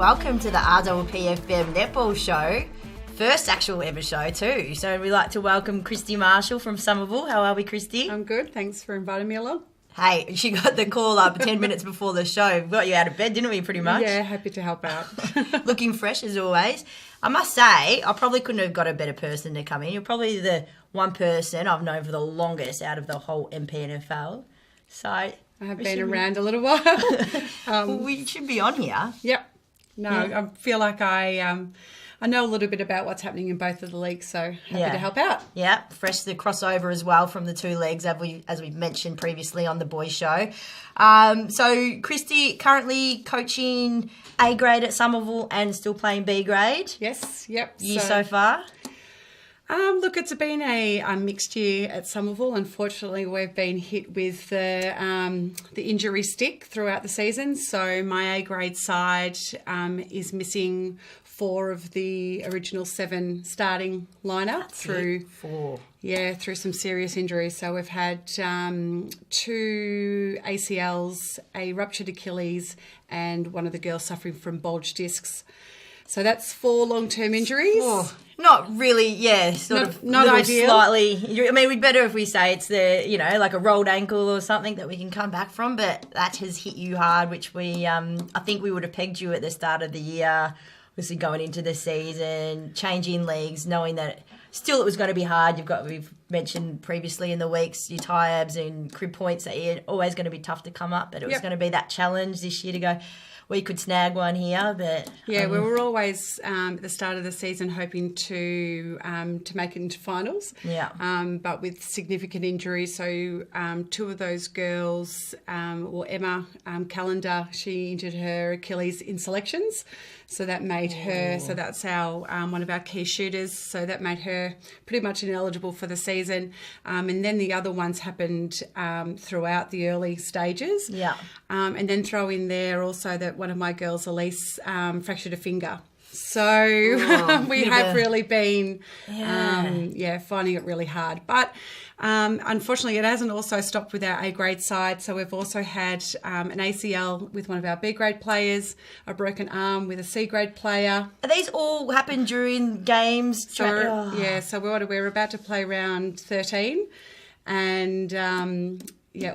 welcome to the RPP Netball Show. First actual ever show too. So we'd like to welcome Christy Marshall from Somerville. How are we, Christy? I'm good. Thanks for inviting me along. Hey, she got the call up 10 minutes before the show. We got you out of bed, didn't we, pretty much? Yeah, happy to help out. Looking fresh as always. I must say, I probably couldn't have got a better person to come in. You're probably the one person I've known for the longest out of the whole MPNFL. So I have been around a little while. Well, we should be on here. Yep. No, yeah. I feel like I know a little bit about what's happening in both of the leagues, so happy to help out. Yeah, fresh the crossover as well from the two leagues, as we mentioned previously on the boys' show. So, Christy, currently coaching A grade at Somerville and still playing B grade. Yes, yep. Year so far? Look, it's been a mixed year at Somerville. Unfortunately, we've been hit with the injury stick throughout the season. So my A grade side is missing 4 of the original 7 starting lineup through some serious injuries. So we've had 2 ACLs, a ruptured Achilles, and one of the girls suffering from bulge discs. So that's 4 long-term injuries. Oh, not really, not ideal. Slightly. I mean, we'd better if we say it's like a rolled ankle or something that we can come back from, but that has hit you hard, which we, I think we would have pegged you at the start of the year, obviously going into the season, changing leagues, knowing that still it was going to be hard. We've mentioned previously in the weeks, your tie abs and crib points that are always going to be tough to come up, but it was going to be that challenge this year to go, we could snag one here, but we were always at the start of the season hoping to make it into finals. Yeah. But with significant injuries, so 2 of those girls, Emma Callender, she injured her Achilles in selections, so that made her. So that's our one of our key shooters. So that made her pretty much ineligible for the season. And then the other ones happened throughout the early stages. Yeah. And then throw in there also that one of my girls, Elise, fractured a finger. So we have really been, finding it really hard. But unfortunately, it hasn't also stopped with our A grade side. So we've also had an ACL with one of our B grade players, a broken arm with a C grade player. Are these all happened during games? So we're about to play round 13, and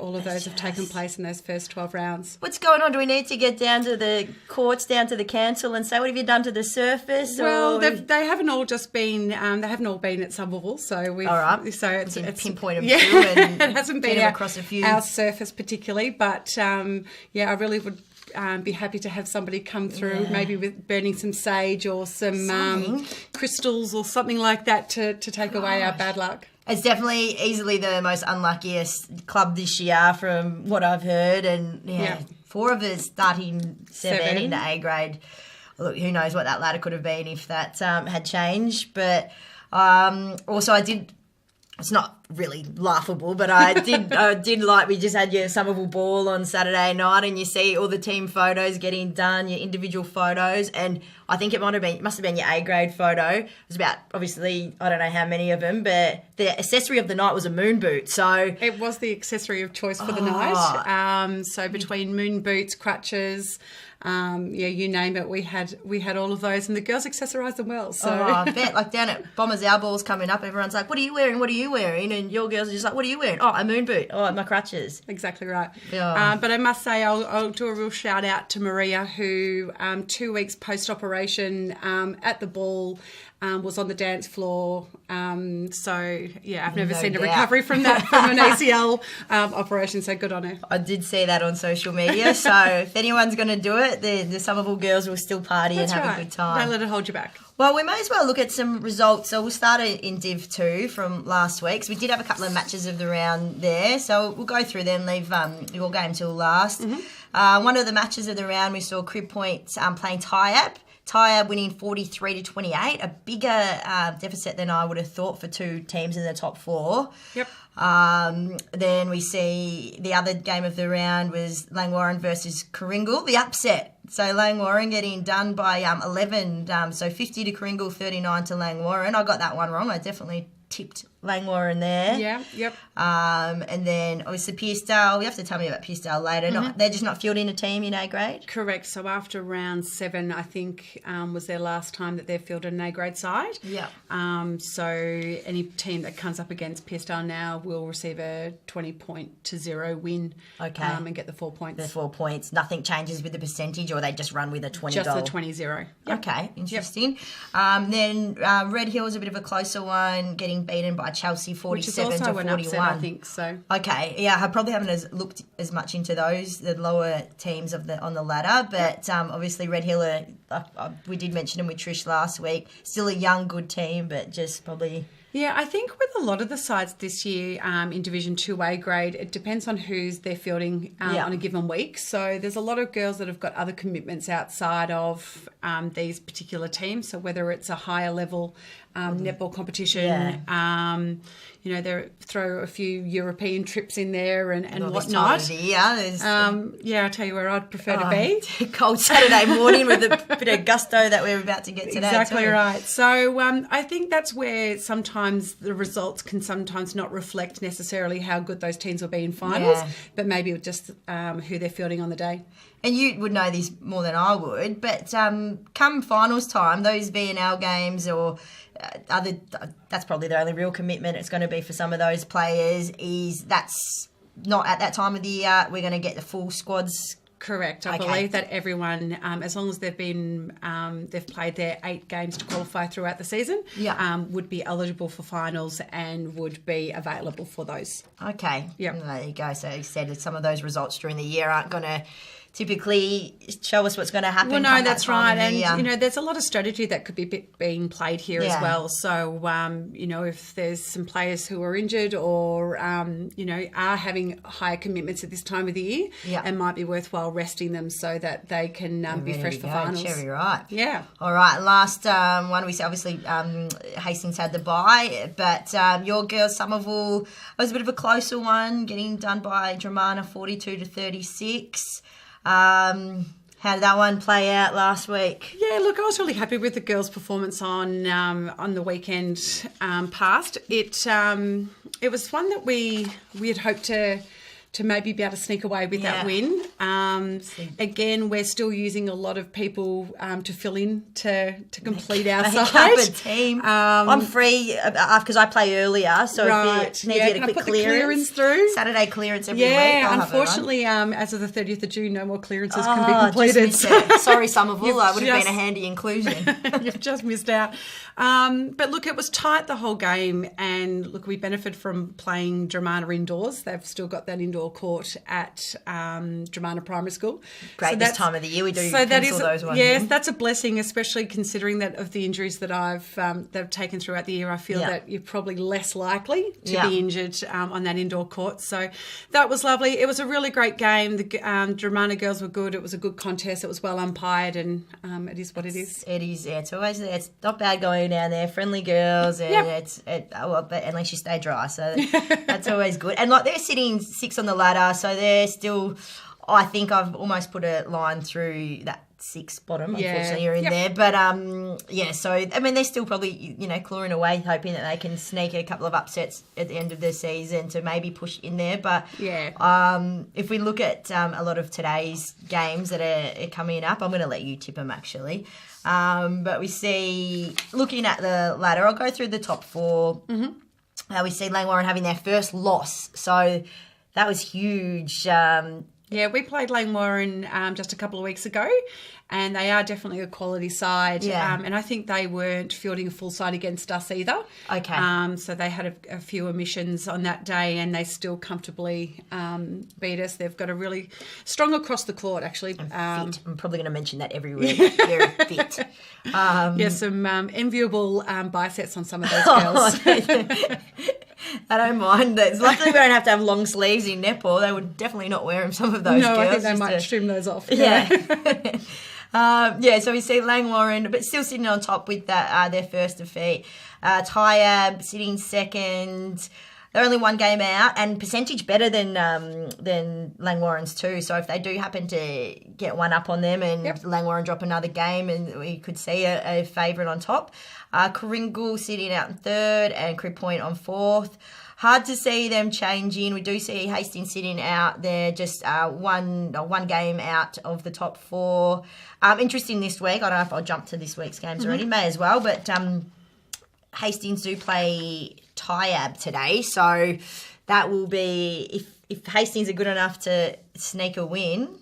all of those have taken place in those first 12 rounds. What's going on? Do we need to get down to the courts, down to the council and say, what have you done to the surface? Well, they haven't all just been, they haven't all been at Somerville. So we've, all right. So it's pinpoint them through and it hasn't been across a few. Our surface particularly, but I really would be happy to have somebody come through, maybe with burning some sage or some crystals or something like that to take away our bad luck. It's definitely easily the most unluckiest club this year from what I've heard. And 4 of us starting 7 in the A grade. Look, who knows what that ladder could have been if that had changed. But also it's not really laughable, but I did like we just had your Somerville ball on Saturday night, and you see all the team photos getting done, your individual photos, and I think it must have been your A grade photo. It was about, obviously, I don't know how many of them, but the accessory of the night was a moon boot. So it was the accessory of choice for the night. So between moon boots, crutches, you name it, we had all of those, and the girls accessorised them well. So I bet, like down at Bombers Our Ball's coming up, everyone's like, what are you wearing? What are you wearing? And your girls are just like, what are you wearing? Oh, a moon boot. Oh, my crutches. Exactly right. Yeah. But I must say, I'll do a real shout out to Maria, who 2 weeks post-operation at the ball was on the dance floor. I've never seen a recovery from that, from an ACL operation, so good on her. I did see that on social media, so if anyone's going to do it, the Somerville girls will still party and have a good time. Don't let it hold you back. Well, we may as well look at some results. So we'll start in Div 2 from last week. So we did have a couple of matches of the round there, so we'll go through them, leave your game till last. Mm-hmm. One of the matches of the round, we saw Crib Point playing Tie-Up. Tie-Up winning 43-28, a bigger deficit than I would have thought for 2 teams in the top 4. Yep. Then we see the other game of the round was Langwarrin versus Coringal, the upset. So Langwarrin getting done by 11, so 50 to Coringal, 39 to Langwarrin. I got that one wrong. I definitely tipped Langwarrin there. Yeah, yep. And then obviously Pearcedale. You have to tell me about Pearcedale later. They're just not fielding a team in A grade? Correct. So after round 7, I think, was their last time that they've fielded an A grade side. Yeah. So any team that comes up against Pearcedale now will receive a 20-0 win. Okay. And get the 4 points. The 4 points. Nothing changes with the percentage, or they just run with a 20 Just goal? the 20-0. Yep. Okay, interesting. Then Red Hill is a bit of a closer one, getting beaten by Chelsea 47 Which is also to 41. an upset, I think. So. Okay, yeah, I probably haven't looked as much into those, the lower teams on the ladder, but obviously Red Hill we did mention them with Trish last week. Still a young, good team, but just probably. Yeah, I think with a lot of the sides this year in Division 2A grade, it depends on who's they're fielding on a given week. So there's a lot of girls that have got other commitments outside of these particular teams. So whether it's a higher level netball competition, they throw a few European trips in there and whatnot. I tell you where I'd prefer to be. Cold Saturday morning with a bit of gusto that we're about to get today. Exactly right. So I think that's where sometimes the results can sometimes not reflect necessarily how good those teams will be in finals, but maybe just who they're fielding on the day. And you would know this more than I would, but come finals time, those B&L games or that's probably the only real commitment it's going to be for some of those players that's not at that time of the year we're going to get the full squads. Correct. I believe that everyone, as long as they've played their 8 games to qualify throughout the season, would be eligible for finals and would be available for those. Okay. Yep. There you go. So you said that some of those results during the year aren't going to typically show us what's going to happen. Well, no, that's right. And, there's a lot of strategy that could be being played here as well. So, if there's some players who are injured or, are having higher commitments at this time of the year, it might be worthwhile resting them so that they can be fresh for finals. Cherry right. Yeah. All right. Last one, we see obviously Hastings had the bye, but your girls, Somerville, was a bit of a closer one, getting done by Dramana 42-36. How did that one play out last week? Yeah, look, I was really happy with the girls' performance on the weekend past. It was one that we had hoped to maybe be able to sneak away with that win. Again, we're still using a lot of people to fill in to complete our side. Team. I'm free because I play earlier, so if you need to get a quick clearance through. Saturday clearance every week. Unfortunately, as of the 30th of June, no more clearances can be completed. Sorry, Somerville, I would have been a handy inclusion. You've just missed out. But look, it was tight the whole game, and look, we benefited from playing Dramana indoors. They've still got that indoor court at Dramana Primary School. Great, this time of the year we do cancel those ones. Yes, that's a blessing, especially considering that of the injuries that they've taken throughout the year. I feel that you're probably less likely to be injured on that indoor court. So that was lovely. It was a really great game. The Dramana girls were good. It was a good contest. It was well umpired, and it is what it is. It is. Yeah, it's always it's not bad going down there. Friendly girls, and but unless you stay dry, so that's always good. And like they're sitting 6 on the ladder, so they're still. I think I've almost put a line through that 6th bottom. Unfortunately, you're in there, but So I mean, they're still probably clawing away, hoping that they can sneak a couple of upsets at the end of the season to maybe push in there. But if we look at a lot of today's games that are coming up, I'm going to let you tip them actually. But we see, looking at the ladder, I'll go through the top 4. We see Langwarrin having their first loss, so that was huge. We played Langwarrin just a couple of weeks ago, and they are definitely a quality side. And I think they weren't fielding a full side against us either. Okay. So they had a few omissions on that day, and they still comfortably beat us. They've got a really strong across the court, actually. Fit. I'm probably going to mention that every week. Very fit. Some enviable biceps on some of those girls. I don't mind that. Luckily, we don't have to have long sleeves in netball. They would definitely not wear them, some of those girls. No, I think they might trim those off. Yeah. So we see Langwarrin, but still sitting on top with that their first defeat. Tyab sitting second. They're only one game out and percentage better than Langwarren's too. So if they do happen to get one up on them and Langwarren drop another game, and we could see a favourite on top. Coringal sitting out in third and Crib Point on fourth. Hard to see them changing. We do see Hastings sitting out there, just one game out of the top four. Interesting this week. I don't know if I'll jump to this week's games already. May as well, but Hastings do play Tyab today, so that will be if Hastings are good enough to sneak a win,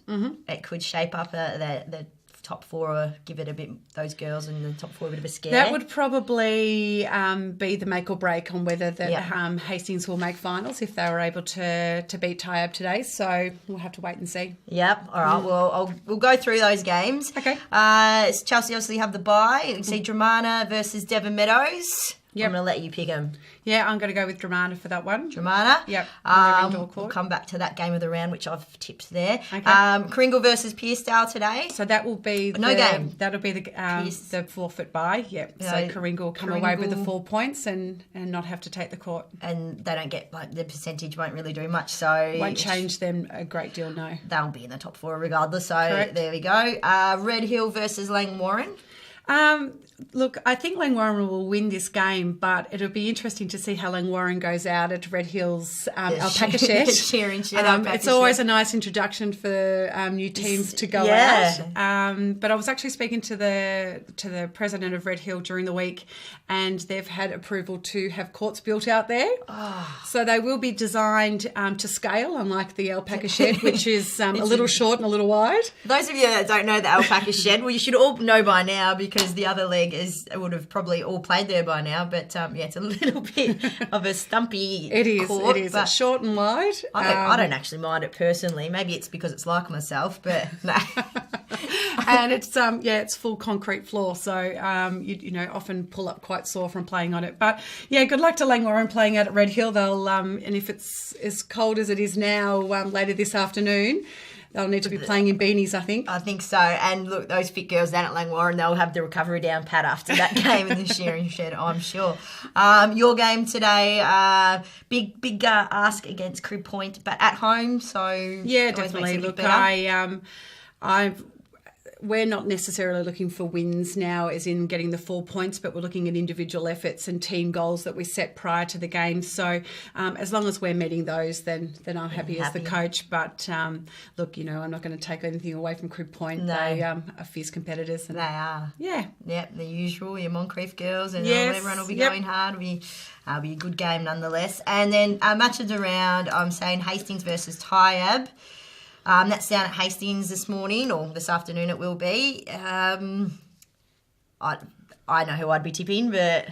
it could shape up the top four, or give it a bit, those girls in the top four, a bit of a scare. That would probably be the make or break on whether Hastings will make finals if they were able to beat Tyab today. So we'll have to wait and see. Yep. All right. Well, we'll go through those games. Okay. Chelsea obviously have the bye. You can see Dramana versus Devon Meadows. Yep. I'm going to let you pick them. Yeah, I'm going to go with Dramana for that one. Dramana? Yep. We'll come back to that game of the round, which I've tipped there. Okay. Coringal versus Pearcedale today. So that will be game. That'll be the forfeit bye. Yep. So Coringal will come away with the 4 points and not have to take the court. And they don't get, the percentage won't really do much. So won't change them a great deal, no. They'll be in the top four regardless. So Correct. There we go. Red Hill versus Langwarren. Look, I think Langwarren will win this game, but it'll be interesting to see how Langwarren goes out at Red Hill's alpaca shed. It's always a nice introduction for new teams to go out. But I was actually speaking to the president of Red Hill during the week, and they've had approval to have courts built out there. Oh. So they will be designed to scale, unlike the alpaca shed, which is a little short and a little wide. Those of you that don't know the alpaca shed, well, you should all know by now because the other leg would have probably all played there by now, but it's a little bit of a stumpy court. It is. It's short and wide. I don't actually mind it personally. Maybe it's because it's like myself, but no. And it's full concrete floor, so you often pull up quite sore from playing on it. But yeah, good luck to Langwarren playing out at Red Hill. They'll and if it's as cold as it is now later this afternoon, they'll need to be playing in beanies, I think. I think so. And look, those fit girls down at Langwarren, they'll have the recovery down pat after that game in the shearing shed, I'm sure. Your game today, big ask against Crib Point, but at home, so yeah, definitely. Look, we're not necessarily looking for wins now, as in getting the 4 points, but we're looking at individual efforts and team goals that we set prior to the game. So as long as we're meeting those, then I'm happy as the coach. But look, I'm not going to take anything away from Crib Point. No. They are fierce competitors. And they are. Yeah. Yep, the usual, your Moncrief girls, and everyone will be going hard. It'll be a good game nonetheless. And then match of the round, I'm saying Hastings versus Tyab. That's down at Hastings this morning, or this afternoon it will be. I know who I'd be tipping, but...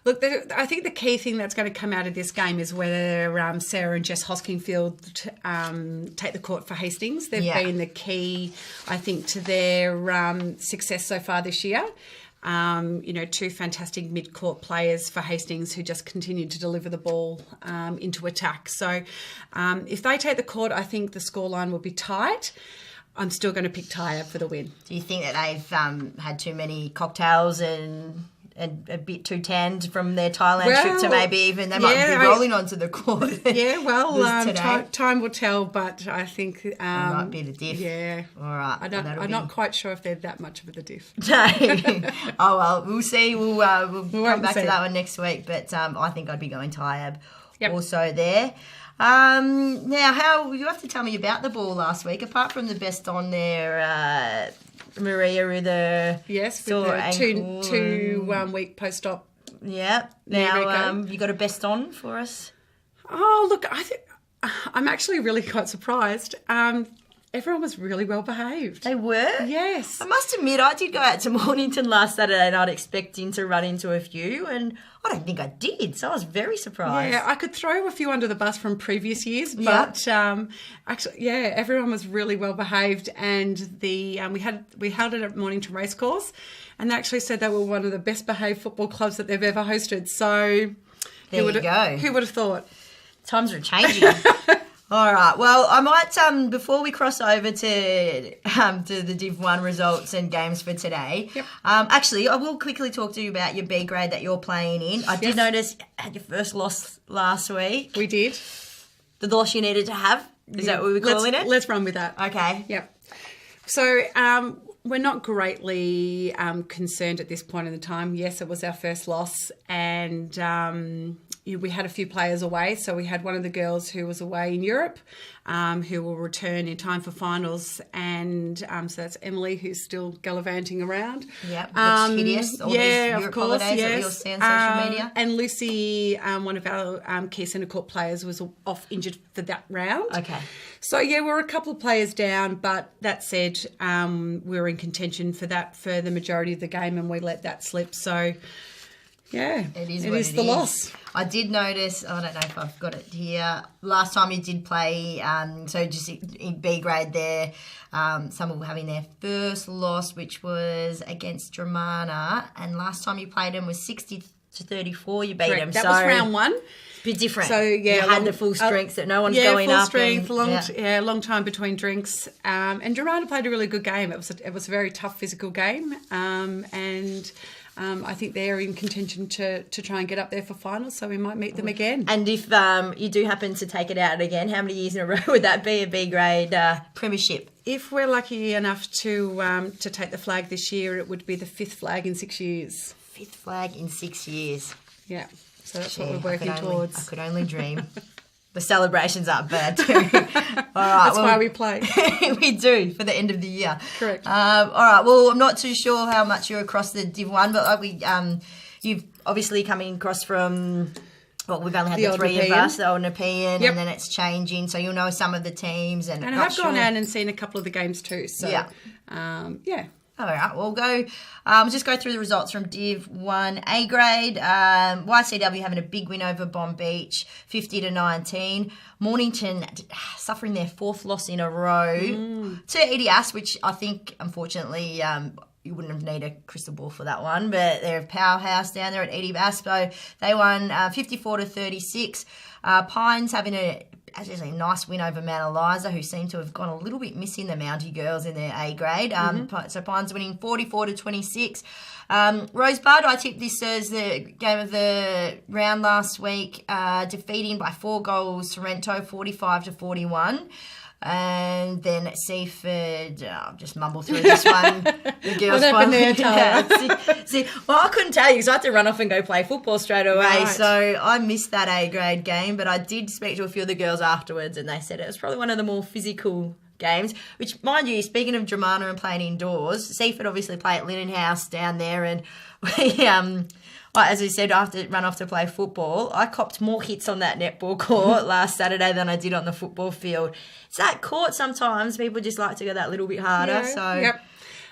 Look, I think the key thing that's going to come out of this game is whether Sarah and Jess Hoskingfield take the court for Hastings. They've been the key, I think, to their success so far this year. Two fantastic mid-court players for Hastings who just continue to deliver the ball into attack. So if they take the court, I think the scoreline will be tight. I'm still going to pick Tyab for the win. Do you think that they've had too many cocktails and a bit too tanned from their Thailand trip to maybe even they might be rolling onto the court? Yeah, well, time will tell, but I think... it might be the diff. Yeah. All right. I'm not quite sure if they're that much of the diff. No. Oh, well, we'll see. We'll come back to that one next week, but I think I'd be going Tyab also there. Now, you have to tell me about the ball last week, apart from the best on there... Maria with a with the two week post-op. Yeah. Now, you got a best on for us? Oh, look, I'm actually really quite surprised. Everyone was really well behaved. They were? Yes. I must admit, I did go out to Mornington last Saturday night expecting to run into a few, and I don't think I did, so I was very surprised. Yeah, I could throw a few under the bus from previous years, but actually, everyone was really well behaved, and we held it at Mornington Racecourse, and they actually said they were one of the best behaved football clubs that they've ever hosted. So there you go. Who would have thought? Times are changing. All right. Well, I might before we cross over to the Div 1 results and games for today. Yep. Actually, I will quickly talk to you about your B grade that you're playing in. I did notice you had your first loss last week. We did. The loss you needed to have. Is that what we're calling it? Let's run with that. Okay. Yep. So we're not greatly concerned at this point in the time. Yes, it was our first loss, and we had a few players away. So we had one of the girls who was away in Europe, who will return in time for finals, and so that's Emily, who's still gallivanting around. Yep, looks hideous. All these Europe holidays that you'll see on social media. And Lucy, one of our key centre court players, was off injured for that round. Okay. So, yeah, we're a couple of players down, but that said, we were in contention for the majority of the game, and we let that slip. So, yeah, it is the loss. I did notice, I don't know if I've got it here, last time you did play, so just in B grade there, some were having their first loss, which was against Dramana, and last time you played them was 60-34, you beat them. That was round one. Bit different. So yeah, you had the full strengths that no one's going full up. Strength, long time between drinks. And Dramana played a really good game. It was a very tough physical game, and I think they're in contention to try and get up there for finals. So we might meet them again. And if you do happen to take it out again, how many years in a row would that be? A B grade premiership? If we're lucky enough to take the flag this year, it would be the 5th flag in 6 years. 5th flag in 6 years. Yeah. So that's what we're working towards. I could only dream. The celebrations aren't bad too. All right, that's why we play. We do, for the end of the year. Correct. All right, well, I'm not too sure how much you're across the Div 1, but you've obviously coming across from, well, we've only had the three of us, the Old Nepean, and then it's changing, so you'll know some of the teams. And I've gone out and seen a couple of the games too, so yeah. All right, we'll just go through the results from Div 1 A grade. YCW having a big win over Bomb Beach, 50-19. Mornington suffering their 4th loss in a row to EDS, which I think, unfortunately, you wouldn't have needed a crystal ball for that one, but they're a powerhouse down there at EDS. So they won 54-36. Pines having a nice win over Mount Eliza, who seem to have gone a little bit missing, the Mountie girls in their A grade. So Pines winning 44-26. Rosebud, I tipped this as the game of the round last week, defeating by 4 goals Sorrento, 45-41. And then Seaford, I'll just mumble through this one. The girls what happened there, well, I couldn't tell you because I had to run off and go play football straight away. Right. So I missed that A grade game, but I did speak to a few of the girls afterwards, and they said it was probably one of the more physical games, which, mind you, speaking of Dramana and playing indoors, Seaford obviously play at Linen House down there, and we, as we said, after run off to play football, I copped more hits on that netball court last Saturday than I did on the football field. It's that court sometimes, people just like to go that little bit harder. Yeah, so. Yep.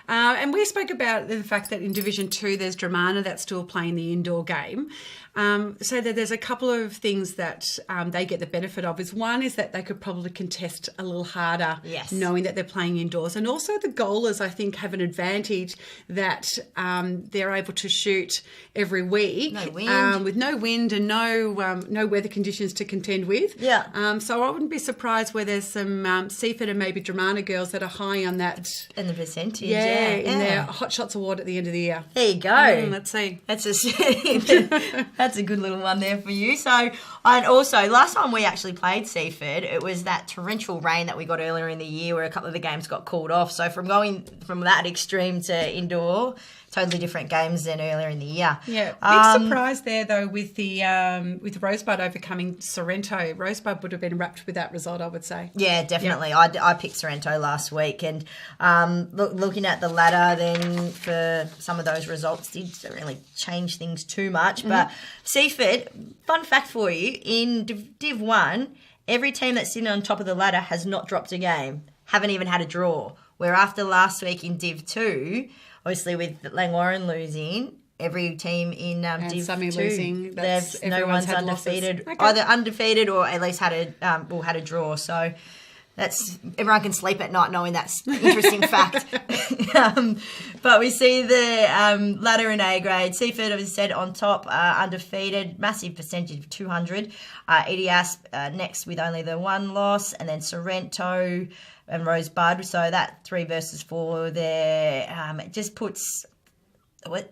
And we spoke about the fact that in Division 2 there's Dramana that's still playing the indoor game. So that there's a couple of things that they get the benefit of. One is that they could probably contest a little harder, knowing that they're playing indoors. And also the goalers, I think, have an advantage that they're able to shoot every week with no wind and no weather conditions to contend with. Yeah. So I wouldn't be surprised where there's some Seaford and maybe Dramana girls that are high on that. And the percentage, in their Hot Shots Award at the end of the year. There you go. Let's see. That's a good little one there for you. So, and also, last time we actually played Seaford, it was that torrential rain that we got earlier in the year where a couple of the games got called off. So from going from that extreme to indoor, totally different games than earlier in the year. Yeah, big surprise there though with with Rosebud overcoming Sorrento. Rosebud would have been wrapped with that result, I would say. Yeah, definitely. Yep. I picked Sorrento last week, and looking at the ladder, then for some of those results didn't really change things too much. But Seaford, fun fact for you, in Div 1, every team that's sitting on top of the ladder has not dropped a game, haven't even had a draw. Where after last week in Div 2, obviously with Langwarrin losing, every team in Div 2, losing, no one's undefeated, either undefeated or at least had a draw. So everyone can sleep at night knowing that's an interesting fact. But we see the ladder in A grade. Seaford, as I said, on top, undefeated, massive percentage of 200. EDS next with only the one loss, and then Sorrento and Rosebud. So that 3 versus 4 there. It just puts what.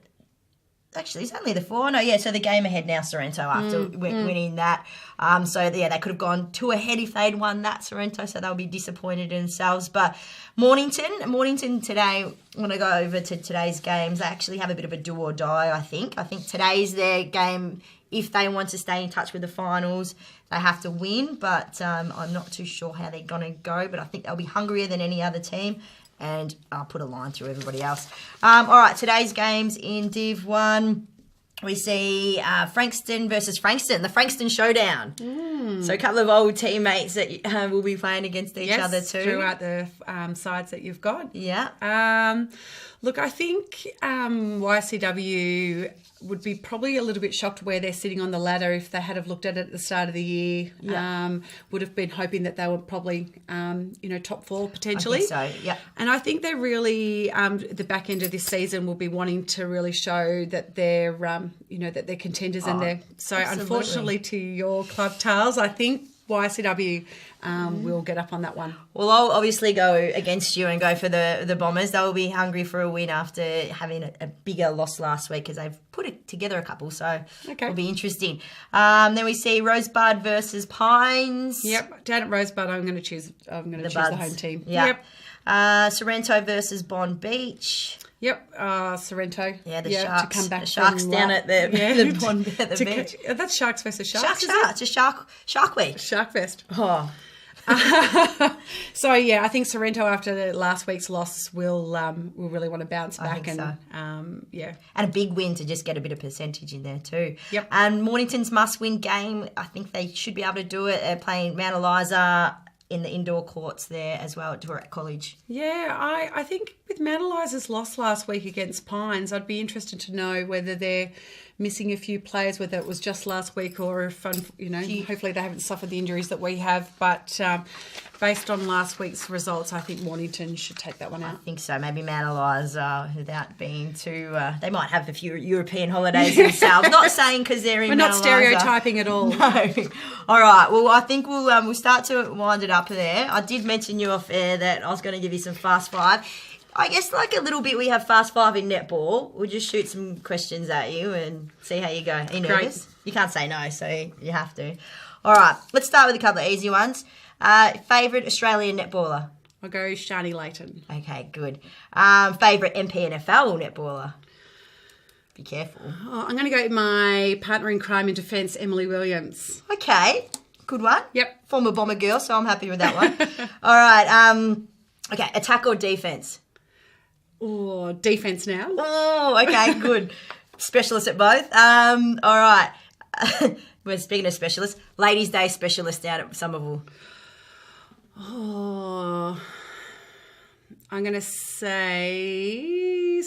Actually, it's only the 4. No, yeah, so the game ahead now, Sorrento, after winning that. They could have gone 2 ahead if they'd won that, Sorrento, so they'll be disappointed in themselves. But Mornington today, when I go over to today's games, they actually have a bit of a do or die, I think. I think today's their game. If they want to stay in touch with the finals, they have to win. But I'm not too sure how they're going to go, but I think they'll be hungrier than any other team. And I'll put a line through everybody else. All right, today's games in Div 1, we see Frankston versus Frankston, the Frankston Showdown. So a couple of old teammates that will be playing against each other too. Throughout the sides that you've got. Yeah. Look, I think YCW would be probably a little bit shocked where they're sitting on the ladder if they had have looked at it at the start of the year. Yeah. Would have been hoping that they were probably, top 4 potentially. I think so, yeah. And I think they really, the back end of this season will be wanting to really show that they're, that they're contenders and they're. So absolutely. Unfortunately to your club, Tales, I think YCW will get up on that one. Well, I'll obviously go against you and go for the Bombers. They'll be hungry for a win after having a bigger loss last week because they've put it together a couple, so it'll be interesting. Then we see Rosebud versus Pines. Yep, down at Rosebud, I'm going to choose the home team. Yep. Sorrento versus Bond Beach. Yep, Sorrento. Yeah, the Sharks. To come back the Sharks down at the Bond at the beach. That's Sharks versus Sharks. It's a Shark Week. Shark Fest. Oh. So I think Sorrento after the last week's loss will really want to bounce back and a big win to just get a bit of percentage in there too. Yep. And Mornington's must-win game. I think they should be able to do it. They're playing Mount Eliza in the indoor courts there as well at Dvorak College. Yeah, I think with Mount Eliza's loss last week against Pines, I'd be interested to know whether they're missing a few players, whether it was just last week or if, hopefully they haven't suffered the injuries that we have. But based on last week's results, I think Mornington should take that one out. I think so. Maybe Mount Eliza, without being too... they might have a few European holidays themselves. Not saying because they're in We're Mount not Eliza. stereotyping at all. No. All right. Well, I think we'll start to wind it up there. I did mention you off air that I was going to give you some Fast Five. I guess like a little bit we have Fast Five in netball. We'll just shoot some questions at you and see how you go. Are you nervous? Great. You can't say no, so you have to. All right. Let's start with a couple of easy ones. Favourite Australian netballer? I'll go Shani Layton. Okay, good. Favourite MPNFL netballer? Be careful. Oh, I'm going to go with my partner in crime in defence, Emily Williams. Okay, good one. Yep. Former Bomber girl, so I'm happy with that one. All right. Okay, attack or defence? Oh, defence now. Oh, okay, good. Specialist at both. All right. We're speaking of specialists. Ladies' Day specialist down at Somerville. Oh, I'm going to say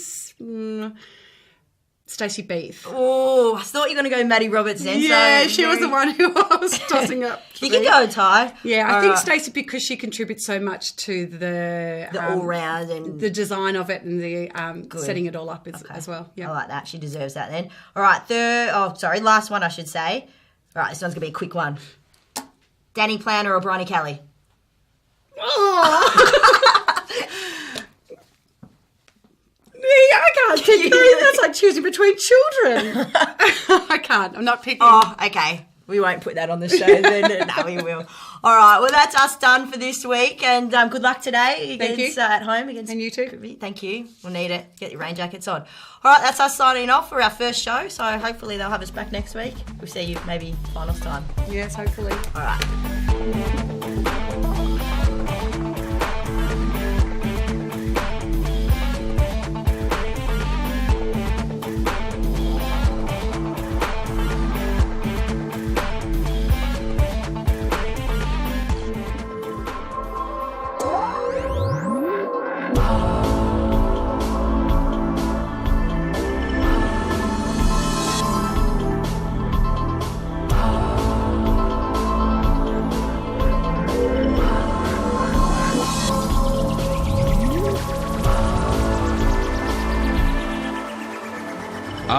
Stacey Beath. Oh, I thought you were going to go Maddie Roberts then. Yeah, so she was the one who I was tossing up. You can go, Ty. Yeah, I think Stacey, because she contributes so much to the all-round and the design of it and the setting it all up as well. Yeah, I like that. She deserves that then. All right, last one I should say. All right, this one's going to be a quick one. Danny Planner or Bryony Kelly? Oh. I can't pick those. That's like choosing between children. I can't. I'm not picking. Oh, okay. We won't put that on the show then. No, we will. All right. Well, that's us done for this week. And good luck today against, at home. And you too. Thank you. We'll need it. Get your rain jackets on. All right. That's us signing off for our first show. So hopefully they'll have us back next week. We'll see you maybe finals time. Yes, hopefully. All right.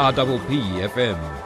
RPP FM.